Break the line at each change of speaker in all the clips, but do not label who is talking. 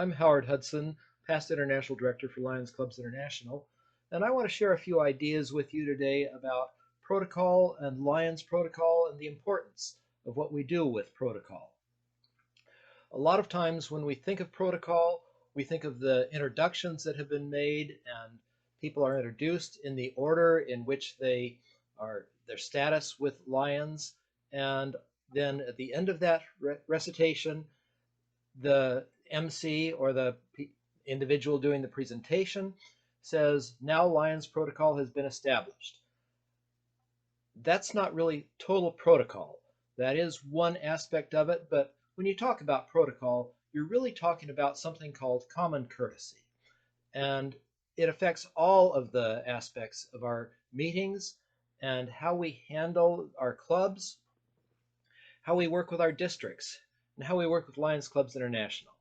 I'm Howard Hudson, past International Director for Lions Clubs International, and I want to share a few ideas with you today about protocol and Lions protocol and the importance of what we do with protocol. A lot of times when we think of protocol, we think of the introductions that have been made, and people are introduced in the order in which they are, their status with Lions, and then at the end of that recitation, the MC or the individual doing the presentation says, now Lions protocol has been established. That's not really total protocol. That is one aspect of it, but when you talk about protocol, you're really talking about something called common courtesy. And it affects all of the aspects of our meetings and how we handle our clubs, how we work with our districts, and how we work with Lions Clubs International.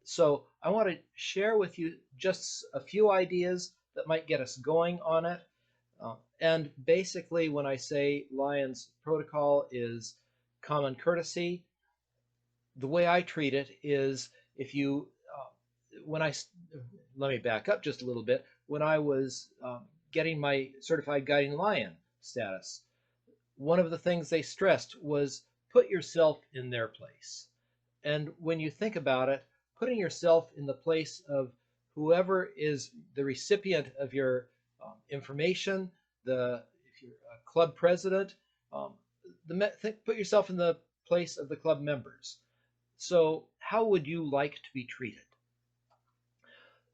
So I want to share with you just a few ideas that might get us going on it. And basically, when I say Lions protocol is common courtesy, the way I treat it is if you, let me back up just a little bit. When I was getting my certified guiding lion status, one of the things they stressed was put yourself in their place. And when you think about it, putting yourself in the place of whoever is the recipient of your information, if you're a club president, put yourself in the place of the club members. So how would you like to be treated?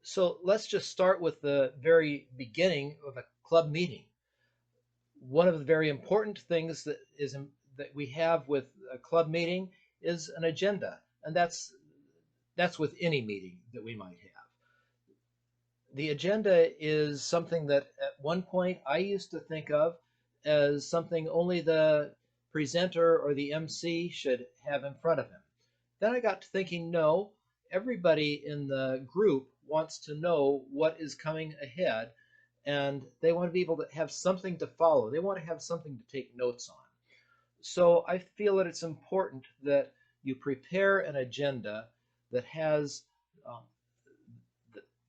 So let's just start with the very beginning of a club meeting. One of the very important things that we have with a club meeting is an agenda, and that's with any meeting that we might have. The agenda is something that at one point I used to think of as something only the presenter or the MC should have in front of him. Then I got to thinking, no, everybody in the group wants to know what is coming ahead, and they want to be able to have something to follow. They want to have something to take notes on. So I feel that it's important that you prepare an agenda that has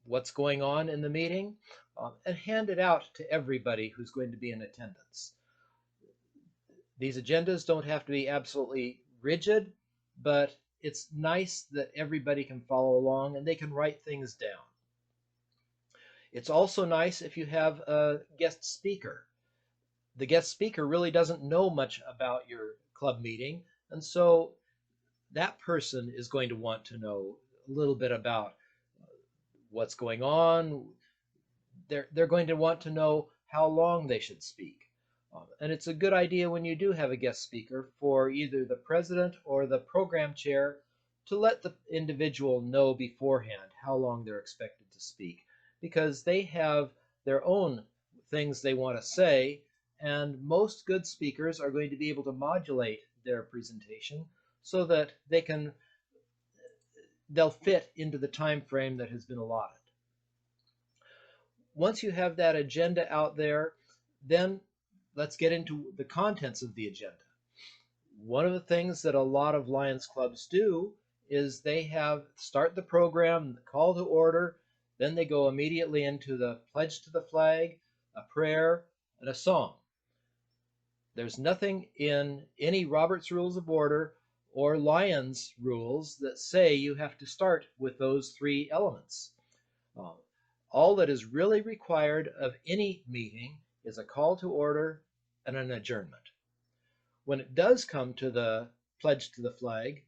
what's going on in the meeting and hand it out to everybody who's going to be in attendance. These agendas don't have to be absolutely rigid, but it's nice that everybody can follow along and they can write things down. It's also nice if you have a guest speaker. The guest speaker really doesn't know much about your club meeting, and so that person is going to want to know a little bit about what's going on. They're going to want to know how long they should speak. And it's a good idea when you do have a guest speaker for either the president or the program chair to let the individual know beforehand how long they're expected to speak, because they have their own things they want to say, and most good speakers are going to be able to modulate their presentation so that they'll fit into the time frame that has been allotted. Once you have that agenda out there, then let's get into the contents of the agenda. One of the things that a lot of Lions clubs do is they start the program, the call to order, then they go immediately into the pledge to the flag, a prayer, and a song. There's nothing in any Robert's Rules of Order or Lions rules that say you have to start with those three elements. All that is really required of any meeting is a call to order and an adjournment. When it does come to the pledge to the flag,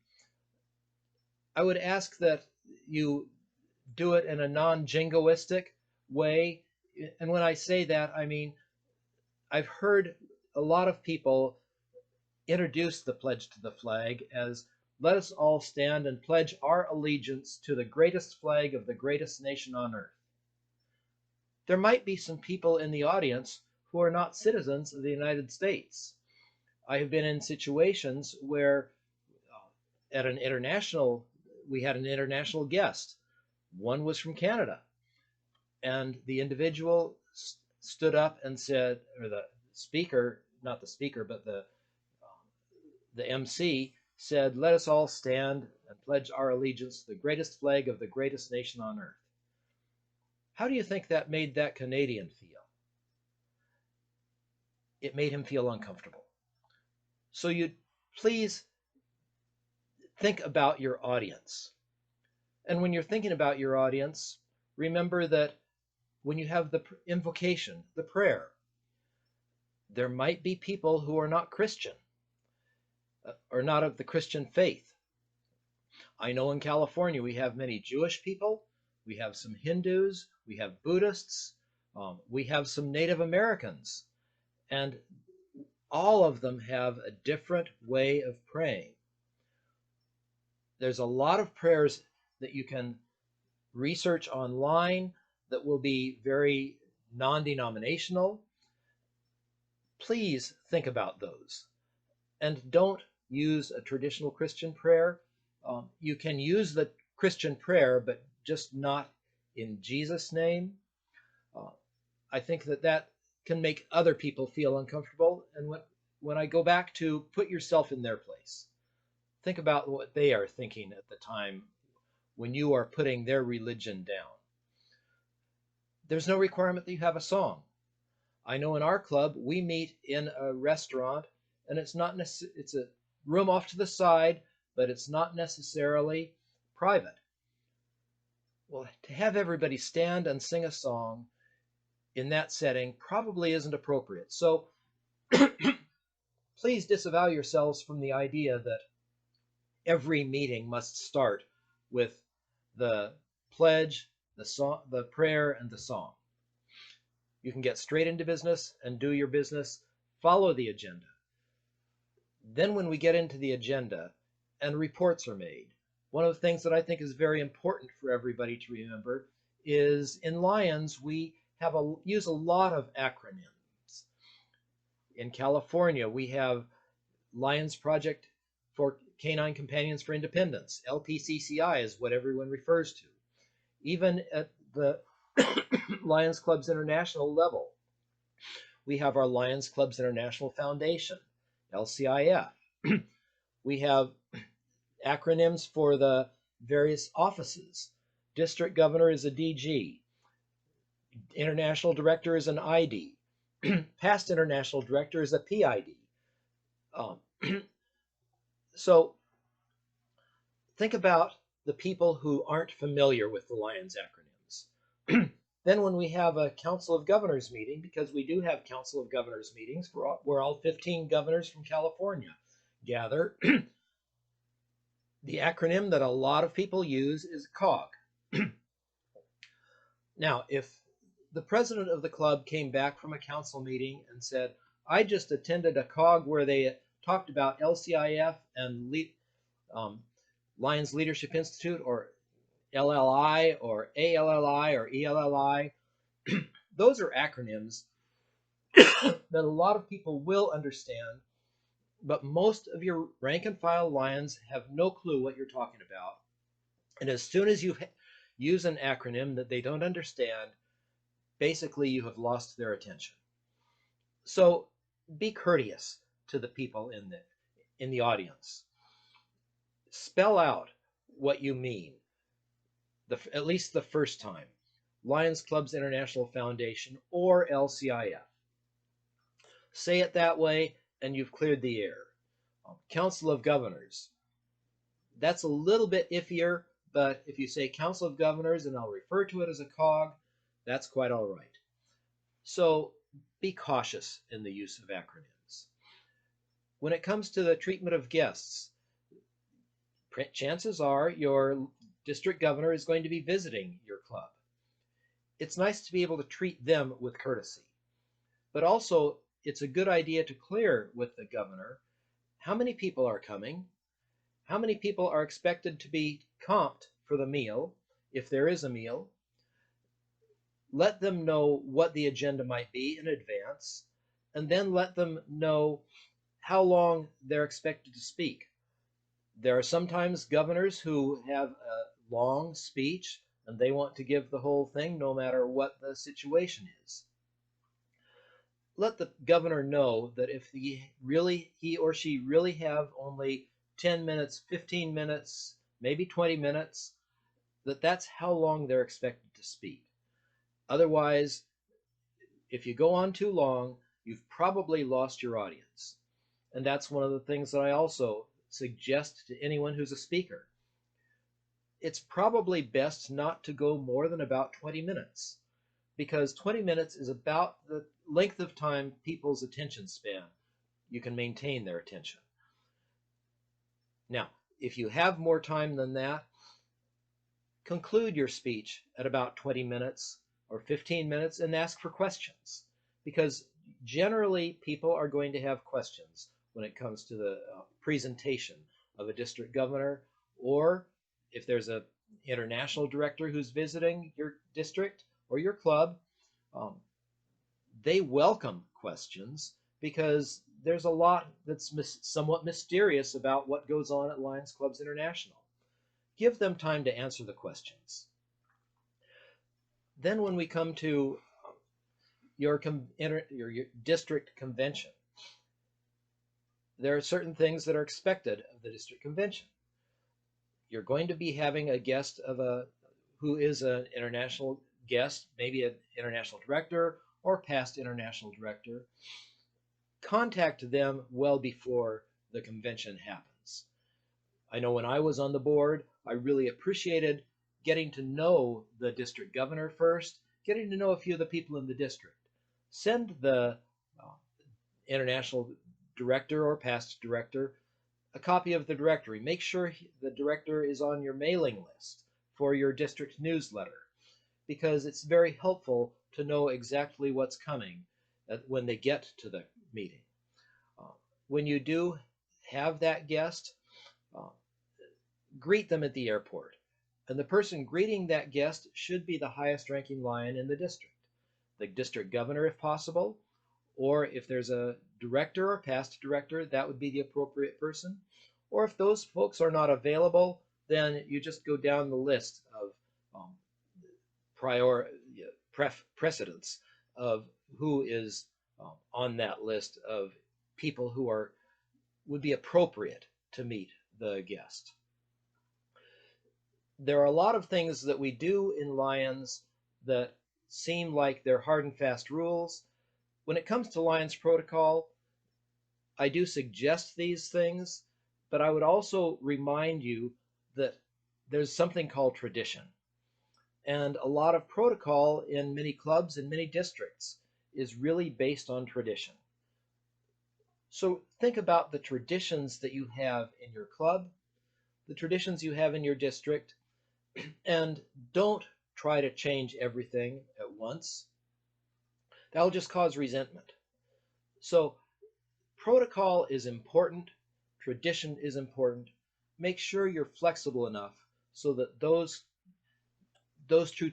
I would ask that you do it in a non-jingoistic way. And when I say that, I mean, I've heard a lot of people introduce the pledge to the flag as, let us all stand and pledge our allegiance to the greatest flag of the greatest nation on earth. There might be some people in the audience who are not citizens of the United States. I have been in situations where we had an international guest. One was from Canada, and the individual stood up and said, or the speaker, not the speaker, but the MC said, "Let us all stand and pledge our allegiance to the greatest flag of the greatest nation on earth." How do you think that made that Canadian feel? It made him feel uncomfortable. So you please think about your audience. And when you're thinking about your audience, remember that when you have the invocation, the prayer, there might be people who are not Christian or not of the Christian faith. I know in California we have many Jewish people, we have some Hindus, we have Buddhists, we have some Native Americans, and all of them have a different way of praying. There's a lot of prayers that you can research online that will be very non-denominational. Please think about those and don't use a traditional Christian prayer. You can use the Christian prayer, but just not in Jesus' name. Uh, I think that that can make other people feel uncomfortable. And when I go back to put yourself in their place, think about what they are thinking at the time when you are putting their religion down. There's no requirement that you have a song. I know in our club we meet in a restaurant, and it's not it's a room off to the side, but it's not necessarily private. Well, to have everybody stand and sing a song in that setting probably isn't appropriate. So please disavow yourselves from the idea that every meeting must start with the pledge, the song, the prayer, and the song. You can get straight into business and do your business. Follow the agenda. Then when we get into the agenda and reports are made, one of the things that I think is very important for everybody to remember is in Lions we use a lot of acronyms. In California we have Lions Project for Canine Companions for Independence. LPCCI is what everyone refers to. Even at the Lions Clubs International level, we have our Lions Clubs International Foundation, LCIF. We have acronyms for the various offices. District Governor is a DG. International Director is an ID. Past International Director is a PID. So think about the people who aren't familiar with the Lions acronyms. Then when we have a Council of Governors meeting, because we do have Council of Governors meetings where all 15 governors from California gather, the acronym that a lot of people use is COG. Now, if the president of the club came back from a council meeting and said, "I just attended a COG where they talked about LCIF and Lions Leadership Institute, or LLI, or ALLI, or ELLI," those are acronyms that a lot of people will understand, but most of your rank and file Lions have no clue what you're talking about. And as soon as you use an acronym that they don't understand, basically you have lost their attention. So be courteous to the people in the audience. Spell out what you mean, at least the first time. Lions Clubs International Foundation or LCIF. Say it that way and you've cleared the air. Council of Governors. That's a little bit iffier, but if you say Council of Governors and I'll refer to it as a COG, that's quite all right. So be cautious in the use of acronyms. When it comes to the treatment of guests, chances are your district governor is going to be visiting your club. It's nice to be able to treat them with courtesy, but also it's a good idea to clear with the governor how many people are coming, how many people are expected to be comped for the meal, if there is a meal. Let them know what the agenda might be in advance, and then let them know how long they're expected to speak. There are sometimes governors who have a long speech and they want to give the whole thing no matter what the situation is. Let the governor know that if he or she really have only 10 minutes, 15 minutes, maybe 20 minutes, that's how long they're expected to speak. Otherwise, if you go on too long, you've probably lost your audience. And that's one of the things that I also suggest to anyone who's a speaker. It's probably best not to go more than about 20 minutes, because 20 minutes is about the length of time people's attention span you can maintain their attention. Now, if you have more time than that, conclude your speech at about 20 minutes or 15 minutes and ask for questions, because generally people are going to have questions when it comes to the presentation of a district governor, or if there's an international director who's visiting your district or your club. They welcome questions because there's a lot that's somewhat mysterious about what goes on at Lions Clubs International. Give them time to answer the questions. Then when we come to your district convention, there are certain things that are expected of the district convention. You're going to be having a guest who is an international guest, maybe an international director or past international director. Contact them well before the convention happens. I know when I was on the board, I really appreciated getting to know the district governor first, getting to know a few of the people in the district. Send the international director or past director a copy of the directory. Make sure the director is on your mailing list for your district newsletter, because it's very helpful to know exactly what's coming when they get to the meeting. When you do have that guest, greet them at the airport. And the person greeting that guest should be the highest ranking Lion in the district, the district governor if possible, or if there's a director or past director, that would be the appropriate person. Or if those folks are not available, then you just go down the list of precedence of who is on that list of people who would be appropriate to meet the guest. There are a lot of things that we do in Lions that seem like they're hard and fast rules. When it comes to Lions protocol, I do suggest these things, but I would also remind you that there's something called tradition. And a lot of protocol in many clubs and many districts is really based on tradition. So think about the traditions that you have in your club, the traditions you have in your district, and don't try to change everything at once. That'll just cause resentment. So protocol is important, tradition is important. Make sure you're flexible enough so that those two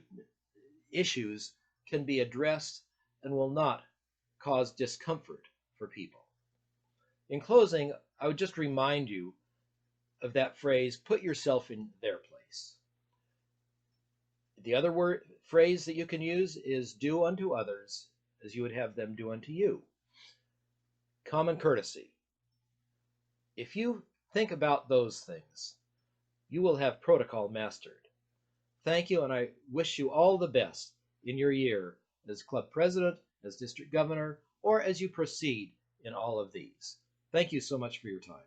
issues can be addressed and will not cause discomfort for people. In closing, I would just remind you of that phrase, put yourself in their place. The other phrase that you can use is do unto others as you would have them do unto you. Common courtesy. If you think about those things, you will have protocol mastered. Thank you, and I wish you all the best in your year as club president, as district governor, or as you proceed in all of these. Thank you so much for your time.